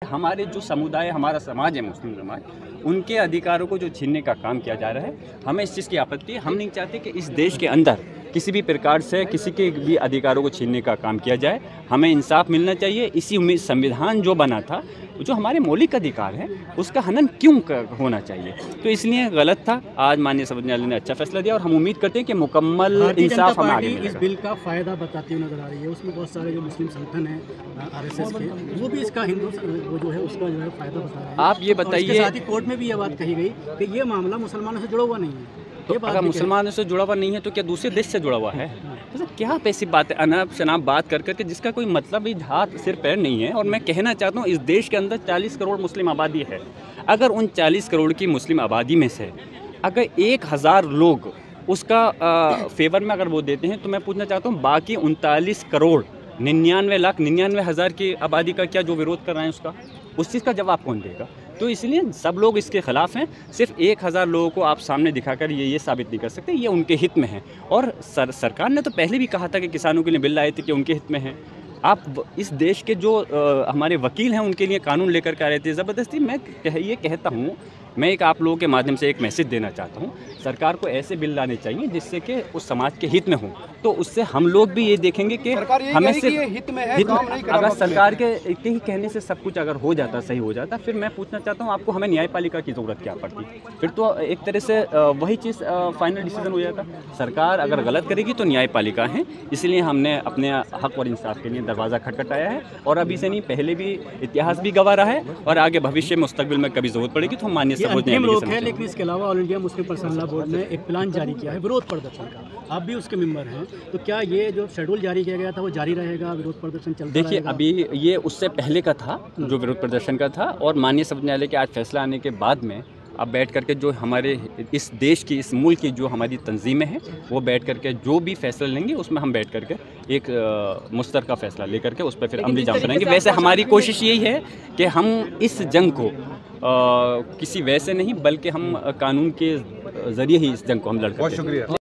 हमारे जो समुदाय, हमारा समाज है, मुस्लिम समाज, उनके अधिकारों को जो छीनने का काम किया जा रहा है, हमें इस चीज़ की आपत्ति है। हम नहीं चाहते कि इस देश के अंदर किसी भी प्रकार से किसी के भी अधिकारों को छीनने का काम किया जाए। हमें इंसाफ मिलना चाहिए। इसी उम्मीद संविधान जो बना था, जो हमारे मौलिक अधिकार हैं, उसका हनन क्यों होना चाहिए? तो इसलिए गलत था। आज माननीय सर्वोच्च न्यायालय ने अच्छा फैसला दिया और हम उम्मीद करते हैं कि मुकम्मल इंसाफ हमें आगे मिलेगा। इस बिल का फ़ायदा बताती हुई नजर आ रही है। उसमें बहुत सारे जो मुस्लिम संगठन हैं RSS के, वो भी इसका वो जो है उसका जो है फ़ायदा बता रहे हैं। आप ये बताइए, साथ ही कोर्ट में भी ये बात कही गई कि ये मामला मुसलमानों से जुड़ा हुआ नहीं है। तो अगर मुसलमानों से जुड़ा हुआ नहीं है तो क्या दूसरे देश से जुड़ा हुआ है? तो क्या ऐसी बात है, अनाप शनाप बात कर करके जिसका कोई मतलब ही हाथ सिर पैर नहीं है। और मैं कहना चाहता हूँ, इस देश के अंदर 40 करोड़ मुस्लिम आबादी है। अगर उन 40 करोड़ की मुस्लिम आबादी में से अगर 1000 लोग उसका फेवर में अगर वो देते हैं, तो मैं पूछना चाहता हूँ बाकी 39 करोड़ 99,99,000 की आबादी का क्या जो विरोध कर रहे हैं उसका, उस चीज़ का जवाब कौन देगा? तो इसलिए सब लोग इसके खिलाफ हैं। सिर्फ 1000 लोगों को आप सामने दिखाकर ये साबित नहीं कर सकते ये उनके हित में है। और सरकार ने तो पहले भी कहा था कि किसानों के लिए बिल लाए थे कि उनके हित में है। आप इस देश के जो हमारे वकील हैं उनके लिए कानून लेकर के आ रहे थे ज़बरदस्ती। मैं ये कहता हूँ, मैं एक आप लोगों के माध्यम से एक मैसेज देना चाहता हूँ, सरकार को ऐसे बिल लाने चाहिए जिससे कि उस समाज के हित में हो। तो उससे हम लोग भी ये देखेंगे कि हमें सिर्फ हित में है, काम नहीं अगर सरकार के ही कहने से सब कुछ अगर हो जाता, सही हो जाता, फिर मैं पूछना चाहता हूँ आपको, हमें न्यायपालिका की ज़रूरत क्या पड़ती? फिर तो एक तरह से वही चीज़ फाइनल डिसीजन हो जाता। सरकार अगर गलत करेगी तो न्यायपालिका है। इसलिए हमने अपने हक और इंसाफ के लिए दरवाज़ा खटखटाया है। और अभी से नहीं, पहले भी इतिहास भी गवाह रहा है और आगे भविष्य में मुस्तकबिल में कभी ज़रूरत पड़ेगी तो हम मान्य है। लेकिन इसके अलावा all India Muslim personal law board ने एक प्लान जारी किया है विरोध प्रदर्शन का। आप भी उसके मेंबर हैं, तो क्या ये जो शेड्यूल जारी किया गया था वो जारी रहेगा? विरोध प्रदर्शन चलता रहेगा? देखिए, अभी ये उससे पहले का था जो विरोध प्रदर्शन का था, और माननीय सर्वोच्च न्यायालय के आज फैसला आने के बाद में अब बैठ करके जो हमारे इस देश की, इस मुल्क की जो हमारी तंजीमें हैं, वो बैठ करके जो भी फैसला लेंगे उसमें हम बैठ करके एक मुश्तरका फैसला लेकर के उस पर फिर अमली जाम बनाएंगे। वैसे हमारी कोशिश यही है कि हम इस जंग को किसी वैसे नहीं बल्कि हम कानून के ज़रिए ही इस जंग को हम लड़ सकते हैं।